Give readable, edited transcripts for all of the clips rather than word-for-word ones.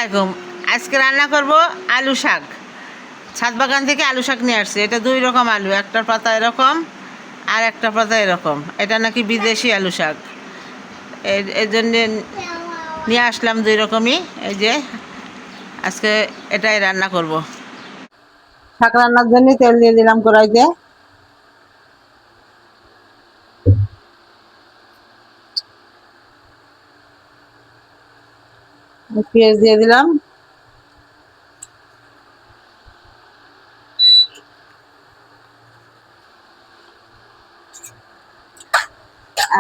আলাইকুম। আজকে রান্না করব আলু শাক। ছাদ বাগান থেকে আলু শাক নিয়ে আসছি। এটা দুই রকম আলু, একটা পাতা এরকম আর একটা পাতা এরকম। এটা নাকি বিদেশি আলু শাক, এই জন্যে নিয়ে আসলাম দুই রকমই। এই যে আজকে এটাই রান্না করব। শাক রান্নার জন্য তেল দিয়ে দিলাম কড়াইতে। পেঁয়াজ দিয়ে দিলাম,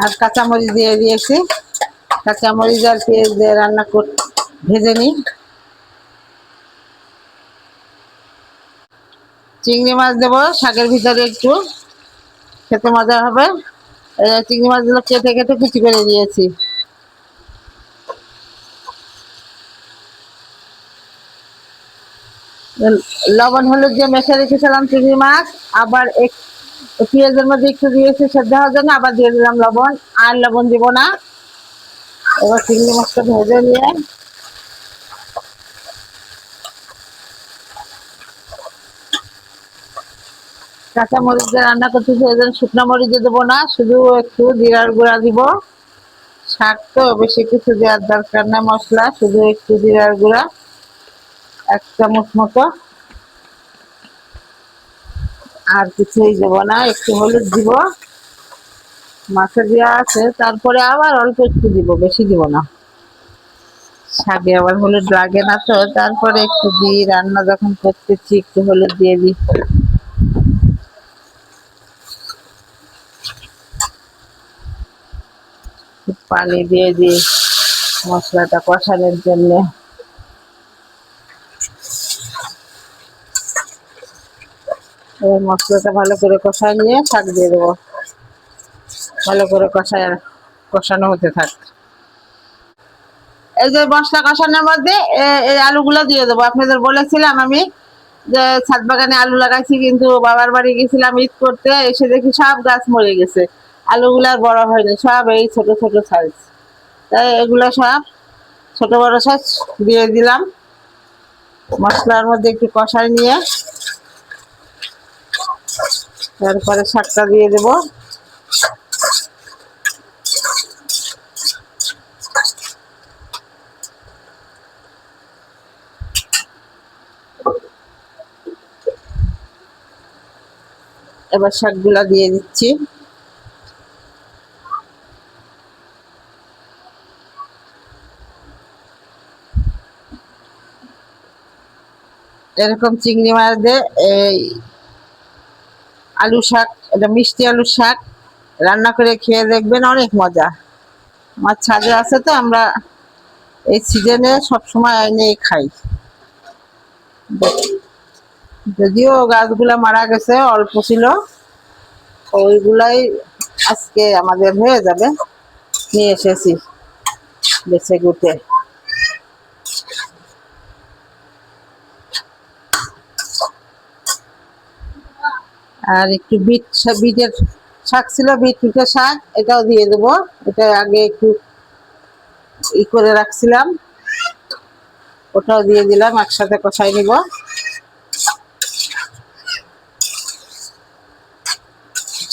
আর কাঁচামরিচ দিয়ে দিয়েছি। কাঁচামরিচ আর পেঁয়াজ দিয়ে রান্না ভেজে নিই। চিংড়ি মাছ দেবো শাকের ভিতরে, একটু খেতে মজা হবে। চিংড়ি মাছগুলো কেটে কেটে কুচি করে দিয়েছি। লবণ হলুদ দিয়ে মেখে রেখেছিলাম চিংড়ি মাছ, আবার পেঁয়াজের মধ্যে একটু দিয়েছি সেদ্ধ হওয়ার জন্য, আবার দিয়ে দিলাম লবণ। আর লবণ দিব না। এবার চিংড়ি মাছটা ভেজে নিয়ে কাঁচা মরিচ দিয়ে রান্না করতেছি, এই জন্য শুকনো মরিচ দেবো না, শুধু একটু জিরার গুঁড়া দিব। শাক তো বেশি কিছু দেওয়ার দরকার না, মশলা শুধু একটু জিরার গুঁড়া 1 চামচ মতো, আর কিছুই দেবো না। একটু হলুদ দিব, মাছে দেওয়া আছে, তারপরে আবার অল্প একটু দিব, বেশি দিব না। শাকে আবার হলুদ লাগে না তো, তারপরে একটু দিই। রান্না যখন করতেছি একটু হলুদ দিয়ে দিই। পানি দিয়ে দিই মশলাটা কষানোর জন্য। এবার মশলাটা ভালো করে কষায় নিয়ে শাক দিয়ে দেবো। ভালো করে কষানো হতে থাক। এই যে মশলা কষানোর মধ্যে এই আলুগুলো দিয়ে দেবো। আপনাদের বলেছিলাম আমি যে ছাদ বাগানে আলু লাগাইছি, কিন্তু বাবার বাড়ি গেছিলাম ঈদ করতে, এসে দেখি সব গাছ মরে গেছে, আলুগুলো আর বড় হয়নি, সব এই ছোট ছোট সাইজ। তাই এগুলো সব ছোট বড় সাইজ দিয়ে দিলাম। মশলার মধ্যে একটু কষাই নিয়ে তারপরে শাকটা দিয়ে দেবো। এবার শাকগুলা দিয়ে দিচ্ছি। এরকম চিংড়ি মাছ দিয়ে এই আলু শাক, এটা মিষ্টি আলু শাক রান্না করে খেয়ে দেখবেন, অনেক মজা। আমার ছাদে আছে তো, আমরা এই সিজনে সবসময় এনে খাই। যদিও গাছগুলা মারা গেছে, অল্প ছিল, ওইগুলাই আজকে আমাদের হয়ে যাবে। নিয়ে এসেছি বেছে গুটে। আর একটু বিটের শাক ছিল, বিটের শাক, এটাও দিয়ে দেবো। এটা আগে একটু করে রাখছিলাম, ওটাও দিয়ে দিলাম, একসাথে কষাই নিব।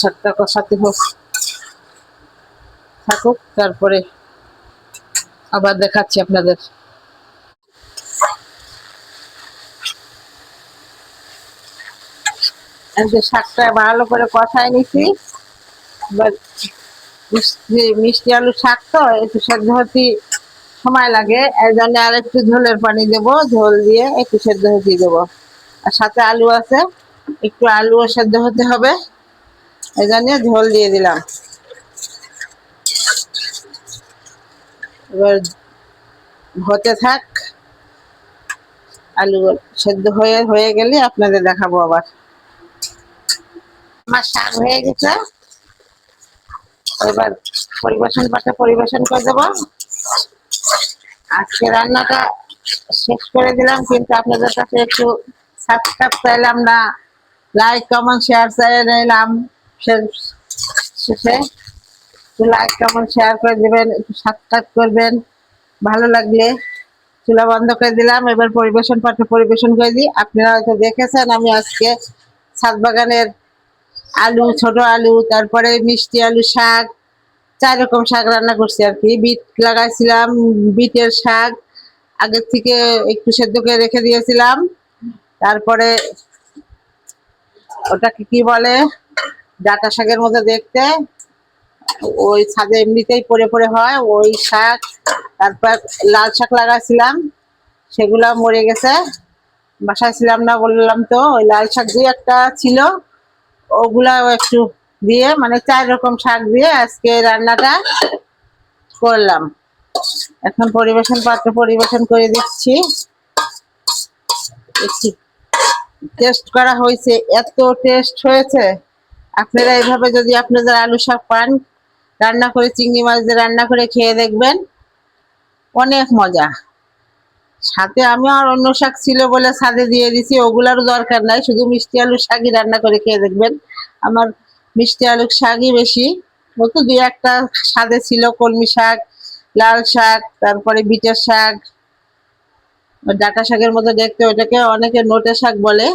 শাকটা কষাতে থাকুক, তারপরে আবার দেখাচ্ছি আপনাদের। শাকটা ভালো করে কষাই নিছি। এবার মিষ্টি আলু শাক তো একটু সেদ্ধ হতে সময় লাগে, এই জন্য আর একটু ঝোলের পানি দেব, ঝোল দিয়ে একটু সেদ্ধ হতে দেবো। আর সাথে আলু আছে, একটু আলুও সেদ্ধ হতে হবে, এই জন্য ঝোল দিয়ে দিলাম। এবার হতে থাক, আলু সেদ্ধ হয়ে গেলে আপনাদের দেখাবো আবার। আমার শাক হয়ে গেছে, এবার পরিবেশন করে দেবো। আজকে রান্নাটা শেষ করে দিলাম, কিন্তু আপনাদের কাছে একটু সাবস্ক্রাইব চাইলাম না, লাইক কমেন্ট শেয়ার চাই নিলাম। শেষে লাইক কমেন্ট শেয়ার করে দেবেন, একটু সাবস্ক্রাইব করবেন ভালো লাগলে। চুলা বন্ধ করে দিলাম। এবার পরিবেশন পাত্রে পরিবেশন করে দিই। আপনারা হয়তো দেখেছেন আমি আজকে ছাদ বাগানের আলু, ছোট আলু, তারপরে মিষ্টি আলু শাক, 4 রকম শাক রান্না করছি আর কি। বিট লাগাইছিলাম, বিটের শাক আগের থেকে একটু সেদ্ধ করে রেখে দিয়েছিলাম। তারপরে ওটাকে কি বলে, ডাঁটা শাকের মতো দেখতে, ওই ছাদে এমনিতেই পড়ে পড়ে হয় ওই শাক। তারপর লাল শাক লাগাইছিলাম, সেগুলা মরে গেছে, বাসায় ছিলাম না বললাম তো। ওই লাল শাক দিয়ে একটা ছিল, ওগুলাও একটু দিয়ে, মানে 4 রকম শাক দিয়ে আজকে রান্নাটা করলাম। এখন পরিবেশন পাত্রে পরিবেশন করে দিচ্ছি। একটু টেস্ট করা হয়েছে, এত টেস্ট হয়েছে। আপনারা এইভাবে যদি আপনাদের আলু শাক পান, রান্না করে চিংড়ি মাছ দিয়ে রান্না করে খেয়ে দেখবেন, অনেক মজা। সাথে আমি আর অন্য শাক ছিল বলে ছাদে দিয়ে দিছি, ওগুলারও দরকার নাই, শুধু মিষ্টি আলু শাকই রান্না করে খেয়ে দেখবেন। আমার মিষ্টি আলু শাকই বেশি, ও তো 2-1টা ছাদে ছিল, কলমি শাক, লাল শাক, তারপরে বিটের শাক, ডাঁটা শাকের মতো দেখতে, ওটাকে অনেকে নোটে শাক বলে।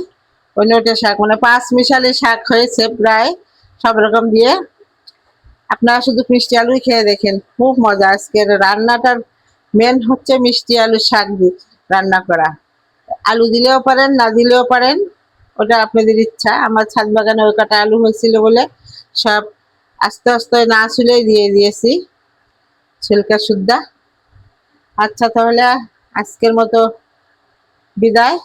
ওই নোটে শাক মানে 5 মিশালি শাক হয়েছে প্রায়, সব রকম দিয়ে। আপনারা শুধু মিষ্টি আলুই খেয়ে দেখেন, খুব মজা। আজকের রান্নাটার মেন হচ্ছে মিষ্টি আলু শাক দিয়ে রান্না করা। আলু দিলেও পারেন, না দিলেও পারেন, ওটা আপনাদের ইচ্ছা। আমার ছাদ বাগানে ওই কটা আলু হয়েছিল বলে সব আস্তে আস্তে না ছুলেই দিয়ে দিয়েছি, ছিলকা শুদ্ধা। আচ্ছা, তাহলে আজকের মতো বিদায়।